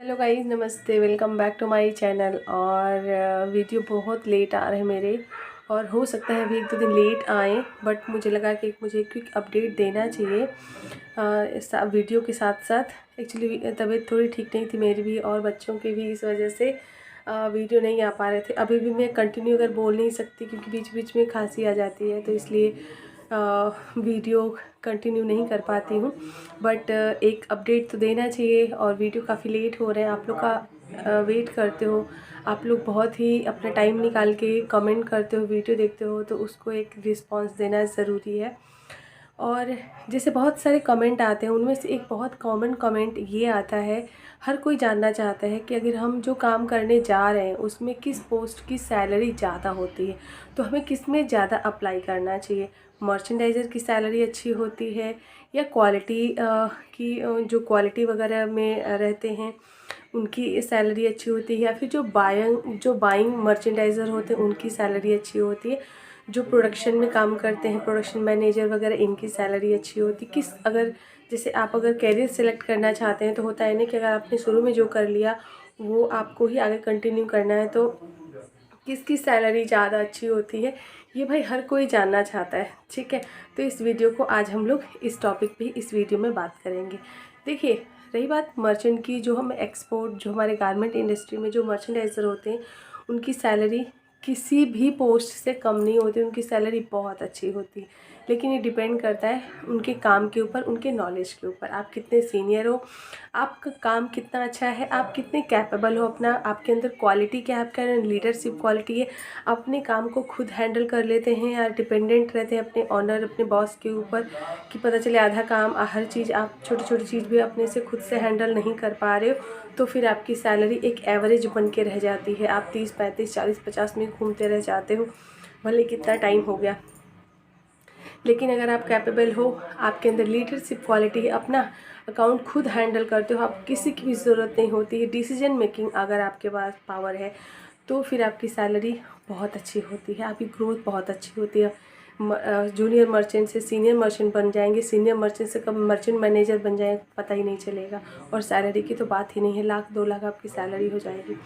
Hello guys, नमस्ते। Welcome back to my channel. और video बहुत लेट आ रहे हैं मेरे, और हो सकता है अभी एक दो दिन लेट आए, बट मुझे लगा कि मुझे क्विक अपडेट देना चाहिए वीडियो के साथ साथ। एक्चुअली तबीयत थोड़ी ठीक नहीं थी मेरी भी और बच्चों की भी, इस वजह से वीडियो नहीं आ पा रहे थे। अभी भी मैं कंटिन्यू अगर बोल नहीं सकती क्योंकि बीच बीच में खांसी आ जाती है, तो इसलिए वीडियो कंटिन्यू नहीं कर पाती हूँ। बट एक अपडेट तो देना चाहिए, और वीडियो काफ़ी लेट हो रहे हैं। आप लोग का वेट करते हो, आप लोग बहुत ही अपना टाइम निकाल के कमेंट करते हो, वीडियो देखते हो, तो उसको एक रिस्पांस देना ज़रूरी है। और जैसे बहुत सारे कमेंट आते हैं, उनमें से एक बहुत कॉमन कमेंट ये आता है, हर कोई जानना चाहता है कि अगर हम जो काम करने जा रहे हैं उसमें किस पोस्ट की सैलरी ज़्यादा होती है, तो हमें किस में ज़्यादा अप्लाई करना चाहिए। मर्चेंडाइज़र की सैलरी अच्छी होती है, या क्वालिटी की जो क्वालिटी वगैरह में रहते हैं उनकी सैलरी अच्छी होती है, या फिर जो बाइंग मर्चेंडाइज़र होते हैं उनकी सैलरी अच्छी होती है, जो प्रोडक्शन में काम करते हैं, प्रोडक्शन मैनेजर वगैरह, इनकी सैलरी अच्छी होती है। अगर जैसे आप अगर कैरियर सेलेक्ट करना चाहते हैं, तो होता है ना कि अगर आपने शुरू में जो कर लिया वो आपको ही आगे कंटिन्यू करना है, तो किसकी सैलरी ज़्यादा अच्छी होती है, ये भाई हर कोई जानना चाहता है। ठीक है, तो इस वीडियो को आज हम लोग इस टॉपिक पे इस वीडियो में बात करेंगे। देखिए, रही बात मर्चेंट की, जो हम एक्सपोर्ट, जो हमारे गारमेंट इंडस्ट्री में जो मर्चेंडाइज़र होते हैं उनकी सैलरी किसी भी पोस्ट से कम नहीं होती, उनकी सैलरी बहुत अच्छी होती है। लेकिन ये डिपेंड करता है उनके काम के ऊपर, उनके नॉलेज के ऊपर। आप कितने सीनियर हो, आपका काम कितना अच्छा है, आप कितने कैपेबल हो, अपना आपके अंदर क्वालिटी क्या है, आपके अंदर लीडरशिप क्वालिटी है, अपने काम को खुद हैंडल कर लेते हैं, या डिपेंडेंट रहते हैं अपने ऑनर, अपने बॉस के ऊपर, कि पता चले आधा काम, हर चीज़ आप छोटी छोटी चीज़ भी अपने से खुद से हैंडल नहीं कर पा रहे हो, तो फिर आपकी सैलरी एक एवरेज बन के रह जाती है। आप 30, 35, 40, 50 में घूमते रह जाते हो, भले कितना टाइम हो गया। लेकिन अगर आप कैपेबल हो, आपके अंदर लीडरशिप क्वालिटी है, अपना अकाउंट खुद हैंडल करते हो, आप किसी की भी ज़रूरत नहीं होती है, डिसीजन मेकिंग अगर आपके पास पावर है, तो फिर आपकी सैलरी बहुत अच्छी होती है, आपकी ग्रोथ बहुत अच्छी होती है। जूनियर मर्चेंट से सीनियर मर्चेंट बन जाएंगे, सीनियर मर्चेंट से कब मर्चेंट मैनेजर बन जाएंगे पता ही नहीं चलेगा। और सैलरी की तो बात ही नहीं है, 1 लाख 2 लाख आपकी सैलरी हो जाएगी।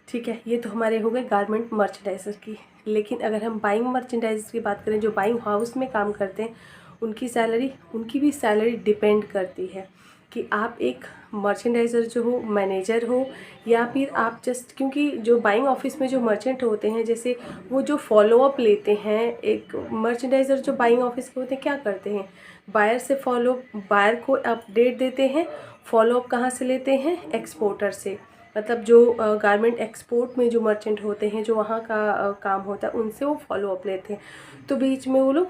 ठीक है, ये तो हमारे हो गए गारमेंट मर्चेंडाइज़र की। लेकिन अगर हम बाइंग मर्चेंडाइज़र की बात करें, जो बाइंग हाउस में काम करते हैं, उनकी भी सैलरी डिपेंड करती है कि आप एक मर्चेंडाइज़र जो हो, मैनेजर हो, या फिर आप जस्ट, क्योंकि जो बाइंग ऑफिस में जो मर्चेंट होते हैं, जैसे वो जो फॉलोअप लेते हैं, एक मर्चेंडाइज़र जो बाइंग ऑफिस के होते हैं क्या करते हैं, बायर को अपडेट देते हैं। फॉलोअप कहाँ से लेते हैं? एक्सपोर्टर से। मतलब जो गारमेंट एक्सपोर्ट में जो मर्चेंट होते हैं, जो वहाँ का काम होता है, उनसे वो फॉलो अप लेते हैं। तो बीच में वो लोग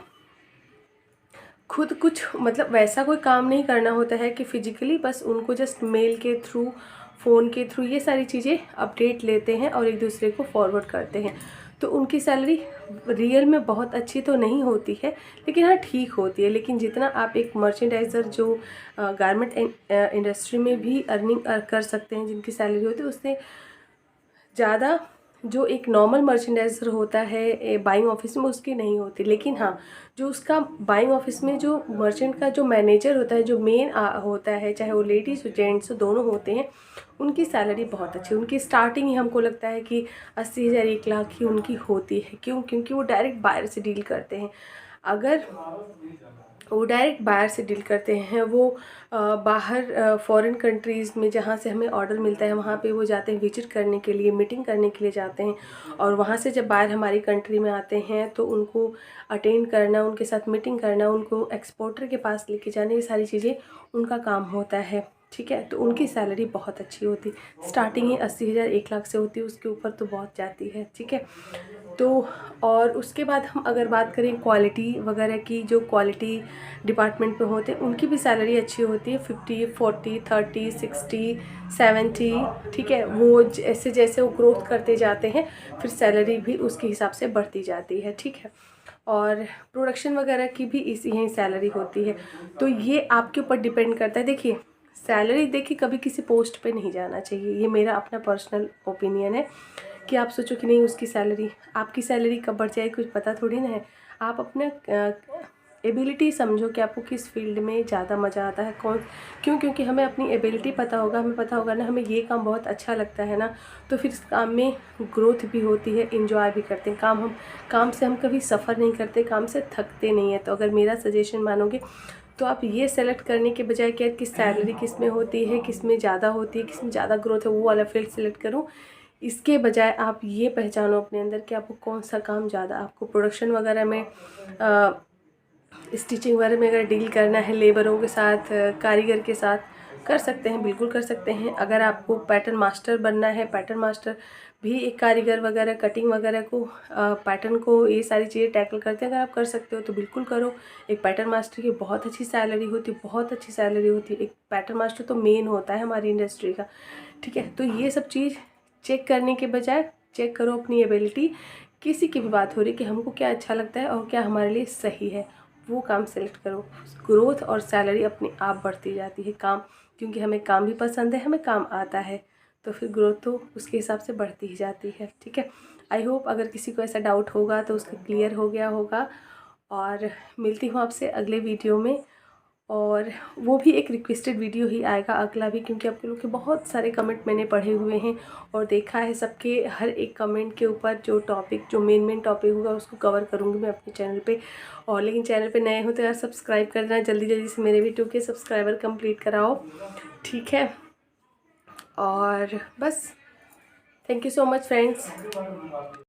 खुद कुछ, मतलब वैसा कोई काम नहीं करना होता है कि फिजिकली, बस उनको जस्ट मेल के थ्रू, फ़ोन के थ्रू ये सारी चीज़ें अपडेट लेते हैं और एक दूसरे को फॉरवर्ड करते हैं। तो उनकी सैलरी रियल में बहुत अच्छी तो नहीं होती है, लेकिन हाँ ठीक होती है। लेकिन जितना आप एक मर्चेंडाइज़र जो गारमेंट इंडस्ट्री में भी अर्निंग कर सकते हैं, जिनकी सैलरी होती है, उससे ज़्यादा जो एक नॉर्मल मर्चेंडाइज़र होता है बाइंग ऑफिस में, उसकी नहीं होती। लेकिन हाँ, जो उसका बाइंग ऑफिस में जो मर्चेंट का जो मैनेजर होता है, जो मेन होता है, चाहे वो लेडीज़ हो जेंट्स दोनों होते हैं, उनकी सैलरी बहुत अच्छी, उनकी स्टार्टिंग ही हमको लगता है कि 80,000 1 लाख ही उनकी होती है। क्यों? क्योंकि वो डायरेक्ट बायर से डील करते हैं। अगर वो डायरेक्ट बायर से डील करते हैं, वो बाहर फॉरेन कंट्रीज़ में जहाँ से हमें ऑर्डर मिलता है, वहाँ पे वो जाते हैं विजिट करने के लिए, मीटिंग करने के लिए जाते हैं। और वहाँ से जब बायर हमारी कंट्री में आते हैं, तो उनको अटेंड करना, उनके साथ मीटिंग करना, उनको एक्सपोर्टर के पास लेके जाने, ये सारी चीज़ें उनका काम होता है। ठीक है, तो उनकी सैलरी बहुत अच्छी होती, स्टार्टिंग ही 80,000 1 लाख से होती है, उसके ऊपर तो बहुत जाती है। ठीक है, तो और उसके बाद हम अगर बात करें क्वालिटी वगैरह की, जो क्वालिटी डिपार्टमेंट में होते हैं, उनकी भी सैलरी अच्छी होती है, 50, 40, 30, 60, 70। ठीक है, वो जैसे जैसे वो ग्रोथ करते जाते हैं, फिर सैलरी भी उसके हिसाब से बढ़ती जाती है। ठीक है, और प्रोडक्शन वगैरह की भी इसी यही सैलरी होती है। तो ये आपके ऊपर डिपेंड करता है। देखिए, सैलरी देखिए कभी किसी पोस्ट पे नहीं जाना चाहिए, ये मेरा अपना पर्सनल ओपिनियन है। कि आप सोचो कि नहीं, उसकी सैलरी, आपकी सैलरी कब बढ़ जाए कुछ पता थोड़ी ना है। आप अपना एबिलिटी समझो कि आपको किस फील्ड में ज़्यादा मज़ा आता है, क्योंकि हमें अपनी एबिलिटी पता होगा, हमें पता होगा ना हमें ये काम बहुत अच्छा लगता है ना, तो फिर इस काम में ग्रोथ भी होती है, इंजॉय भी करते हैं काम से हम कभी सफ़र नहीं करते, काम से थकते नहीं हैं। तो अगर मेरा सजेशन मानोगे तो आप ये सेलेक्ट करने के बजाय कि यार किस सैलरी किस में होती है, किस में ज़्यादा होती है, किस में ज़्यादा ग्रोथ है, वो वाला फील्ड सेलेक्ट करूँ, इसके बजाय आप ये पहचानो अपने अंदर कि आपको कौन सा काम ज़्यादा, आपको प्रोडक्शन वगैरह में स्टिचिंग वगैरह में अगर डील करना है लेबरों के साथ, कारीगर के साथ, कर सकते हैं, बिल्कुल कर सकते हैं। अगर आपको पैटर्न मास्टर बनना है, पैटर्न मास्टर भी एक कारीगर वगैरह कटिंग वगैरह को, पैटर्न को, ये सारी चीज़ें टैकल करते हैं, अगर आप कर सकते हो तो बिल्कुल करो। एक पैटर्न मास्टर की बहुत अच्छी सैलरी होती है, बहुत अच्छी सैलरी होती है। एक पैटर्न मास्टर तो मेन होता है हमारी इंडस्ट्री का, ठीक है। तो ये सब चीज़ चेक करने के बजाय चेक करो अपनी एबिलिटी, किसी की भी बात हो रही कि हमको क्या अच्छा लगता है और क्या हमारे लिए सही है, वो काम सेलेक्ट करो। ग्रोथ और सैलरी अपने आप बढ़ती जाती है, काम, क्योंकि हमें काम भी पसंद है, हमें काम आता है, तो फिर ग्रोथ तो उसके हिसाब से बढ़ती ही जाती है, ठीक है। आई होप अगर किसी को ऐसा डाउट होगा तो उसका क्लियर हो गया होगा। और मिलती हूँ आपसे अगले वीडियो में, और वो भी एक रिक्वेस्टेड वीडियो ही आएगा अगला भी, क्योंकि आपके लोग के बहुत सारे कमेंट मैंने पढ़े हुए हैं और देखा है, सबके हर एक कमेंट के ऊपर जो टॉपिक, जो मेन टॉपिक होगा उसको कवर करूँगी मैं अपने चैनल पे। और लेकिन चैनल पे नए हो तो यार सब्सक्राइब कर देना, जल्दी जल्दी से मेरे वीडियो के सब्सक्राइबर कंप्लीट कराओ, ठीक है। और बस, thank you so much friends.